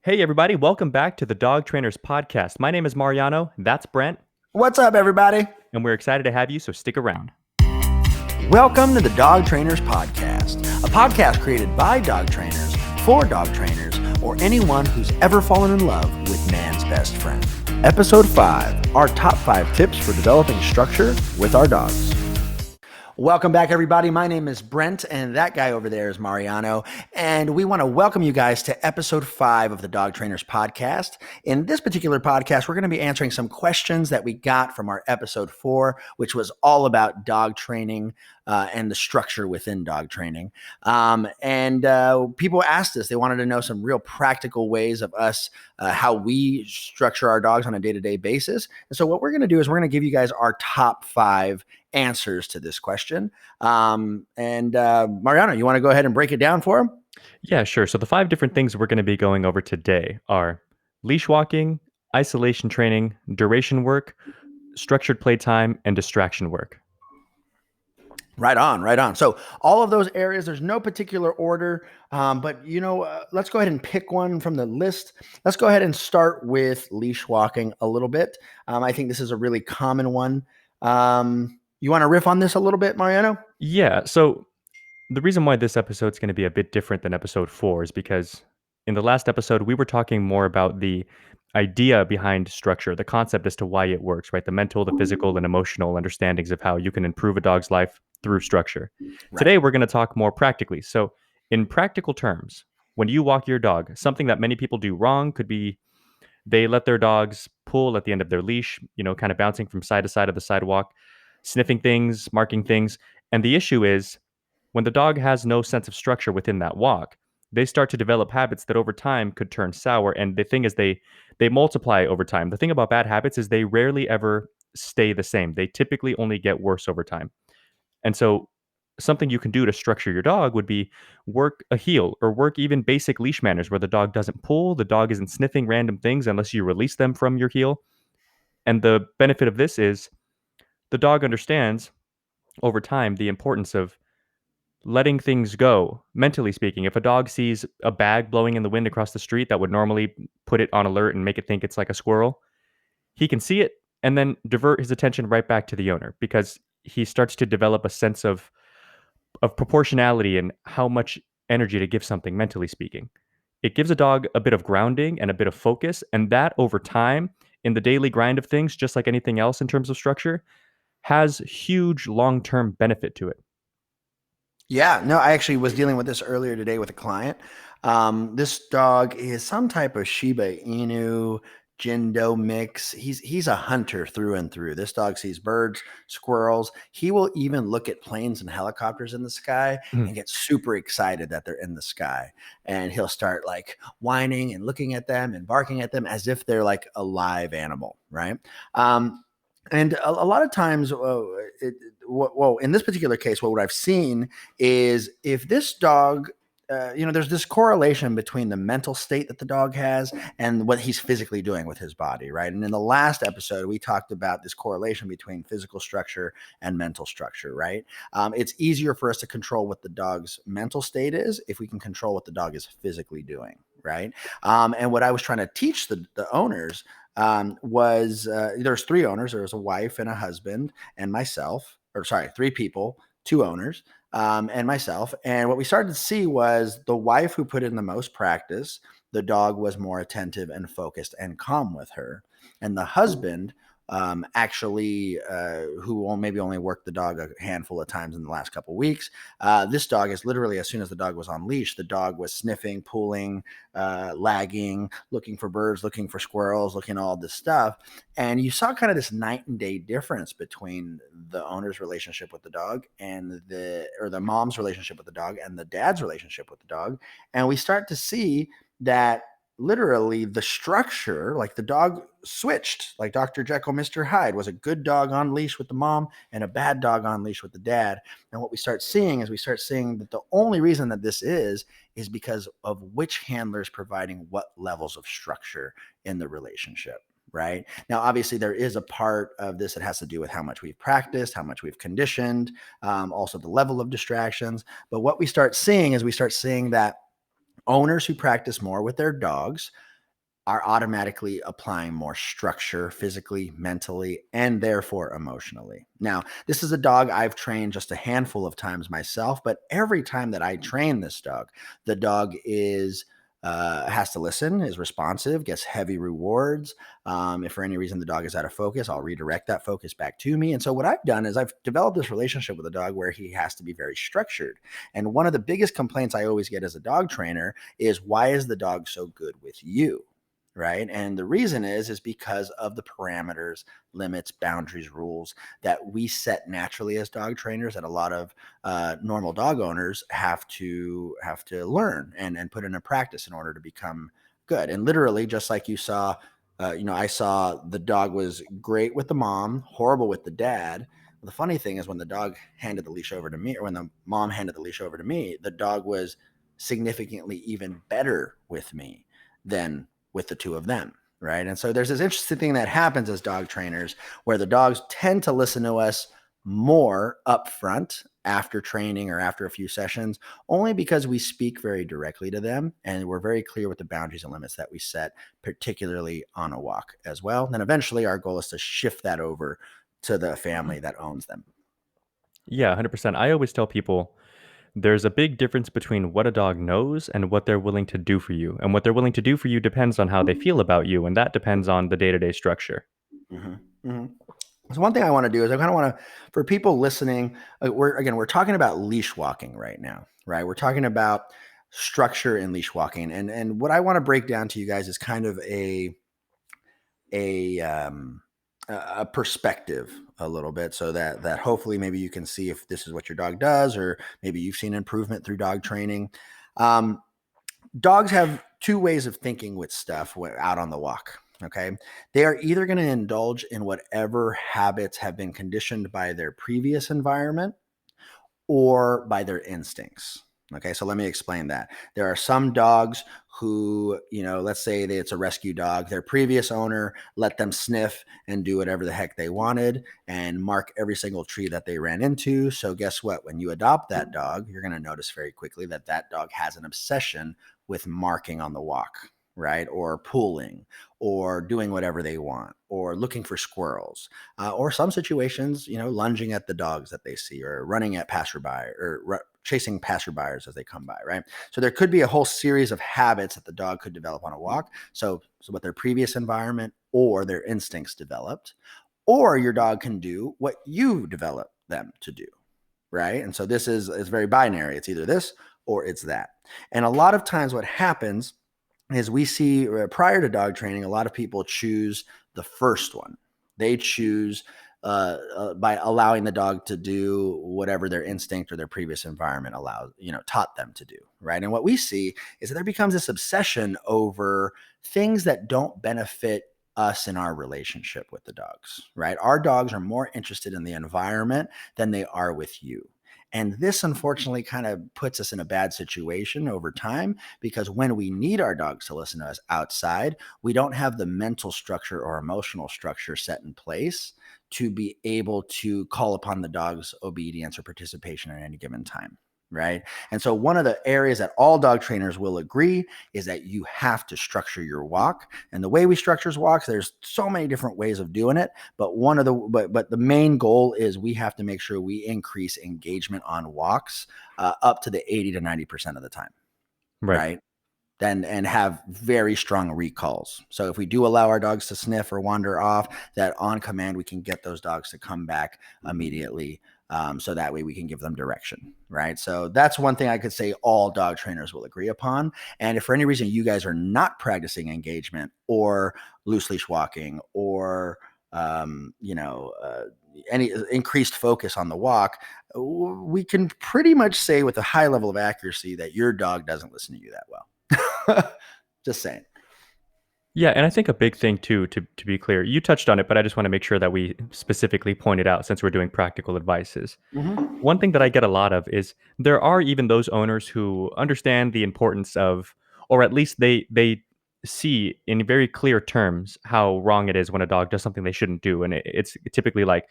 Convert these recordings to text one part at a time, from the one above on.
Hey, everybody, welcome back to the Dog Trainers Podcast. My name is Mariano, that's Brent, What's up, everybody? and we're excited to have you, so stick around. Welcome to the Dog Trainers Podcast, a podcast created by dog trainers, for dog trainers, or anyone who's ever fallen in love with man's best friend. Episode 5, our top 5 tips for developing structure with our dogs. Welcome back, everybody. My name is Brent, and that guy over there is Mariano. And we want to welcome you guys to episode 5 of the Dog Trainers Podcast. In this particular podcast, we're going to be answering some questions that we got from our episode 4, which was all about dog training and the structure within dog training. People asked us, they wanted to know some real practical ways of us, how we structure our dogs on a day-to-day basis. And so what we're going to do is we're going to give you guys our top 5 answers to this question. Mariano, you want to go ahead and break it down for him? Yeah, sure. So, the 5 different things we're going to be going over today are leash walking, isolation training, duration work, structured playtime, and distraction work. Right on, right on. So all of those areas, there's no particular order, but let's go ahead and pick one from the list. Let's go ahead and start with leash walking a little bit. I think this is a really common one. You want to riff on this a little bit, Mariano? Yeah, so the reason why this episode is going to be a bit different than episode 4 is because in the last episode, we were talking more about the idea behind structure, the concept as to why it works, right? The mental, the physical, and emotional understandings of how you can improve a dog's life through structure. Right. Today, we're going to talk more practically. So, in practical terms, when you walk your dog, something that many people do wrong could be they let their dogs pull at the end of their leash, kind of bouncing from side to side of the sidewalk, sniffing things, marking things. And the issue is when the dog has no sense of structure within that walk, they start to develop habits that over time could turn sour. And the thing is, they multiply over time. The thing about bad habits is they rarely ever stay the same. They typically only get worse over time. And so something you can do to structure your dog would be work a heel or work even basic leash manners where the dog doesn't pull, the dog isn't sniffing random things unless you release them from your heel. And the benefit of this is the dog understands over time the importance of letting things go. Mentally speaking, if a dog sees a bag blowing in the wind across the street that would normally put it on alert and make it think it's like a squirrel, he can see it and then divert his attention right back to the owner because he starts to develop a sense of proportionality and how much energy to give something, mentally speaking. It gives a dog a bit of grounding and a bit of focus, and that over time, in the daily grind of things, just like anything else in terms of structure, has huge long-term benefit to it. Yeah, no, I actually was dealing with this earlier today with a client. This dog is some type of Shiba Inu Jindo mix. He's a hunter through and through. This dog sees birds, squirrels. He will even look at planes and helicopters in the sky and get super excited that they're in the sky. And he'll start like whining and looking at them and barking at them as if they're like a live animal, right? And a lot of times, in this particular case, what I've seen is if this dog, there's this correlation between the mental state that the dog has and what he's physically doing with his body, right? And in the last episode, we talked about this correlation between physical structure and mental structure, right? It's easier for us to control what the dog's mental state is if we can control what the dog is physically doing, right? And what I was trying to teach the owners was there's 3 owners. There was a wife and a husband and myself, or sorry, 3 people, 2 owners, and myself. And what we started to see was the wife who put in the most practice, the dog was more attentive and focused and calm with her. And the husband who will maybe only worked the dog a handful of times in the last couple of weeks. This dog is literally, as soon as the dog was on leash, the dog was sniffing, pulling, lagging, looking for birds, looking for squirrels, looking at all this stuff. And you saw kind of this night and day difference between the owner's relationship with the dog and the mom's relationship with the dog and the dad's relationship with the dog. And we start to see that literally the structure, like the dog switched, like Dr. Jekyll, Mr. Hyde was a good dog on leash with the mom and a bad dog on leash with the dad. And what we start seeing that the only reason that this is because of which handler is providing what levels of structure in the relationship. Right now, obviously, there is a part of this that has to do with how much we've practiced, how much we've conditioned, also the level of distractions. But what we start seeing is that owners who practice more with their dogs are automatically applying more structure physically, mentally, and therefore emotionally. Now, this is a dog I've trained just a handful of times myself, but every time that I train this dog, the dog is has to listen, is responsive, gets heavy rewards. If for any reason the dog is out of focus, I'll redirect that focus back to me. And so what I've done is I've developed this relationship with a dog where he has to be very structured. And one of the biggest complaints I always get as a dog trainer is, why is the dog so good with you? Right. And the reason is because of the parameters, limits, boundaries, rules that we set naturally as dog trainers that a lot of normal dog owners have to learn and put into practice in order to become good. And literally, just like you saw, I saw the dog was great with the mom, horrible with the dad. The funny thing is, when the dog handed the leash over to me, or when the mom handed the leash over to me, the dog was significantly even better with me than with the two of them. Right. And so there's this interesting thing that happens as dog trainers where the dogs tend to listen to us more upfront after training or after a few sessions, only because we speak very directly to them and we're very clear with the boundaries and limits that we set, particularly on a walk as well. Then eventually our goal is to shift that over to the family that owns them. Yeah, 100%. I always tell people there's a big difference between what a dog knows and what they're willing to do for you. And what they're willing to do for you depends on how they feel about you, and that depends on the day-to-day structure. Mm-hmm. Mm-hmm. So one thing I want to do is I kind of want to, for people listening, we're talking about leash walking right now, right? We're talking about structure in leash walking, and what I want to break down to you guys is kind of a um, a perspective a little bit, so that hopefully maybe you can see if this is what your dog does, or maybe you've seen improvement through dog training. Um, Dogs have two ways of thinking with stuff out on the walk. Okay. They are either going to indulge in whatever habits have been conditioned by their previous environment or by their instincts. Okay, so let me explain that. There are some dogs who, let's say that it's a rescue dog. Their previous owner let them sniff and do whatever the heck they wanted and mark every single tree that they ran into. So, guess what? When you adopt that dog, you're going to notice very quickly that that dog has an obsession with marking on the walk, right? Or pulling, or doing whatever they want, or looking for squirrels, or some situations, lunging at the dogs that they see, or running at passerby, or chasing passerbyers as they come by, right? So there could be a whole series of habits that the dog could develop on a walk. So what their previous environment or their instincts developed, or your dog can do what you develop them to do, right? And so this is very binary. It's either this or it's that. And a lot of times what happens is we see prior to dog training, a lot of people choose the first one. They choose by allowing the dog to do whatever their instinct or their previous environment taught them to do, right? And what we see is that there becomes this obsession over things that don't benefit us in our relationship with the dogs, right? Our dogs are more interested in the environment than they are with you. And this unfortunately kind of puts us in a bad situation over time, because when we need our dogs to listen to us outside, we don't have the mental structure or emotional structure set in place to be able to call upon the dog's obedience or participation at any given time. Right. And so one of the areas that all dog trainers will agree is that you have to structure your walk. And the way we structure walks, there's so many different ways of doing it. But the main goal is we have to make sure we increase engagement on walks up to the 80 to 90% of the time. Right. Right. And have very strong recalls. So if we do allow our dogs to sniff or wander off, that on command, we can get those dogs to come back immediately. So that way we can give them direction, right? So that's one thing I could say all dog trainers will agree upon. And if for any reason you guys are not practicing engagement or loose leash walking or, any increased focus on the walk, we can pretty much say with a high level of accuracy that your dog doesn't listen to you that well. Just saying. Yeah, and I think a big thing too, to be clear, you touched on it, but I just want to make sure that we specifically point it out since we're doing practical advices. Mm-hmm. One thing that I get a lot of is there are even those owners who understand the importance of, or at least they see in very clear terms how wrong it is when a dog does something they shouldn't do, and it's typically like,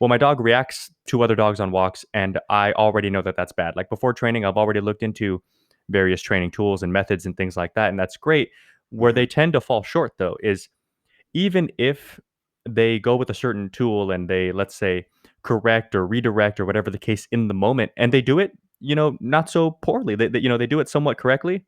well, my dog reacts to other dogs on walks, and I already know that that's bad. Like before training, I've already looked into various training tools and methods and things like that, and that's great. Where they tend to fall short, though, is even if they go with a certain tool and they, let's say, correct or redirect or whatever the case in the moment, and they do it, not so poorly. They do it somewhat correctly,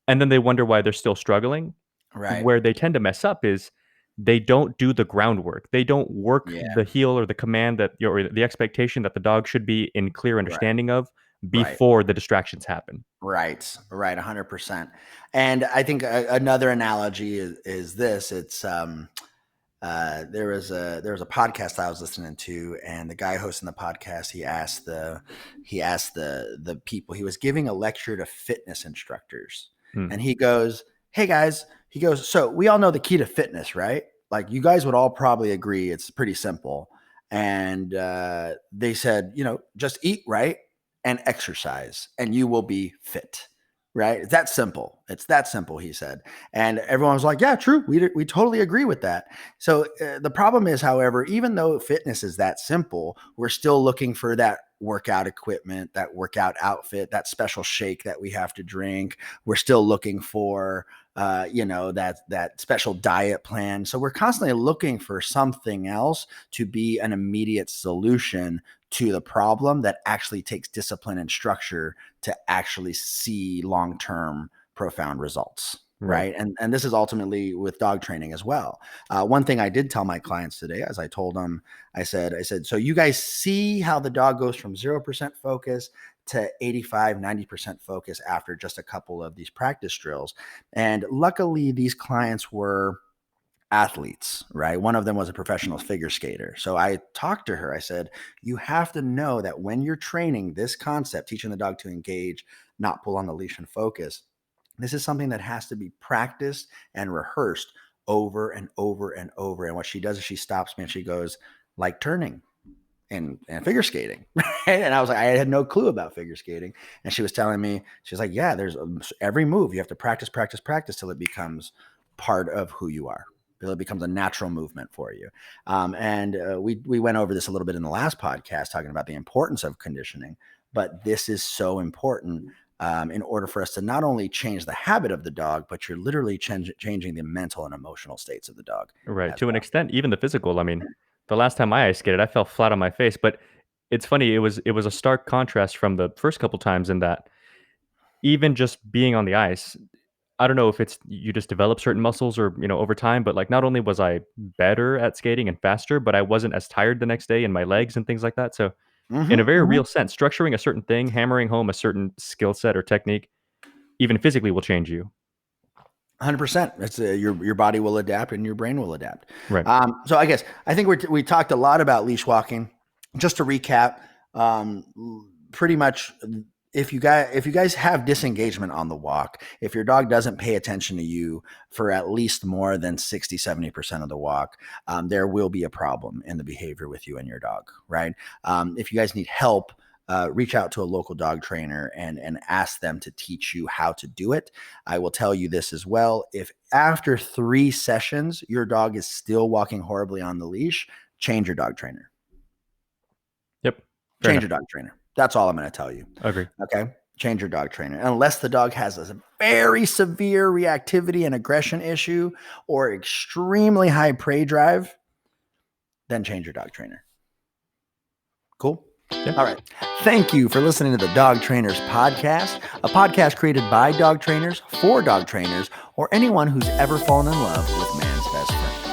and then they wonder why they're still struggling. Right. Where they tend to mess up is they don't do the groundwork. They don't work Yeah. the heel or the command or the expectation that the dog should be in clear Right. understanding of Right. before the distractions happen. Right. 100%. And I think another analogy is this. It's there was a podcast I was listening to, and the guy hosting the podcast, he asked the people, he was giving a lecture to fitness instructors, and he goes, "Hey guys," he goes, "So we all know the key to fitness, right? Like you guys would all probably agree it's pretty simple." And they said, just eat right and exercise, and you will be fit. Right? It's that simple. It's that simple, he said. And everyone was like, yeah, true. We totally agree with that. So the problem is, however, even though fitness is that simple, we're still looking for that workout equipment, that workout outfit, that special shake that we have to drink. We're still looking for, that special diet plan. So we're constantly looking for something else to be an immediate solution to the problem that actually takes discipline and structure to actually see long-term profound results. Right. And this is ultimately with dog training as well. One thing I did tell my clients today, as I told them, I said, so you guys see how the dog goes from 0% focus to 85, 90% focus after just a couple of these practice drills. And luckily these clients were athletes, right? One of them was a professional figure skater. So I talked to her. I said, you have to know that when you're training this concept, teaching the dog to engage, not pull on the leash and focus, this is something that has to be practiced and rehearsed over and over and over. And what she does is she stops me and she goes, like turning and figure skating. Right? And I was like, I had no clue about figure skating. And she was telling me, she was like, yeah, there's every move you have to practice till it becomes part of who you are. It becomes a natural movement for you. We went over this a little bit in the last podcast, talking about the importance of conditioning, but this is so important in order for us to not only change the habit of the dog, but you're literally changing the mental and emotional states of the dog. Right. To an extent, even the physical. I mean, the last time I ice skated, I fell flat on my face, but it's funny. It was a stark contrast from the first couple times in that even just being on the ice, I don't know if it's you just develop certain muscles or, over time, but like not only was I better at skating and faster, but I wasn't as tired the next day in my legs and things like that. So in a very real sense, structuring a certain thing, hammering home a certain skill set or technique, even physically will change you. 100%. It's your body will adapt and your brain will adapt. Right. So I think we talked a lot about leash walking. Just to recap, pretty much if you guys have disengagement on the walk, if your dog doesn't pay attention to you for at least more than 60, 70% of the walk, there will be a problem in the behavior with you and your dog, right? If you guys need help, reach out to a local dog trainer and ask them to teach you how to do it. I will tell you this as well. If after 3 sessions, your dog is still walking horribly on the leash, change your dog trainer. Yep. Change your dog trainer. That's all I'm going to tell you. Agree. Okay. Change your dog trainer. Unless the dog has a very severe reactivity and aggression issue or extremely high prey drive, then change your dog trainer. Cool. Yeah. All right. Thank you for listening to the Dog Trainers Podcast, a podcast created by dog trainers for dog trainers or anyone who's ever fallen in love with man's best friend.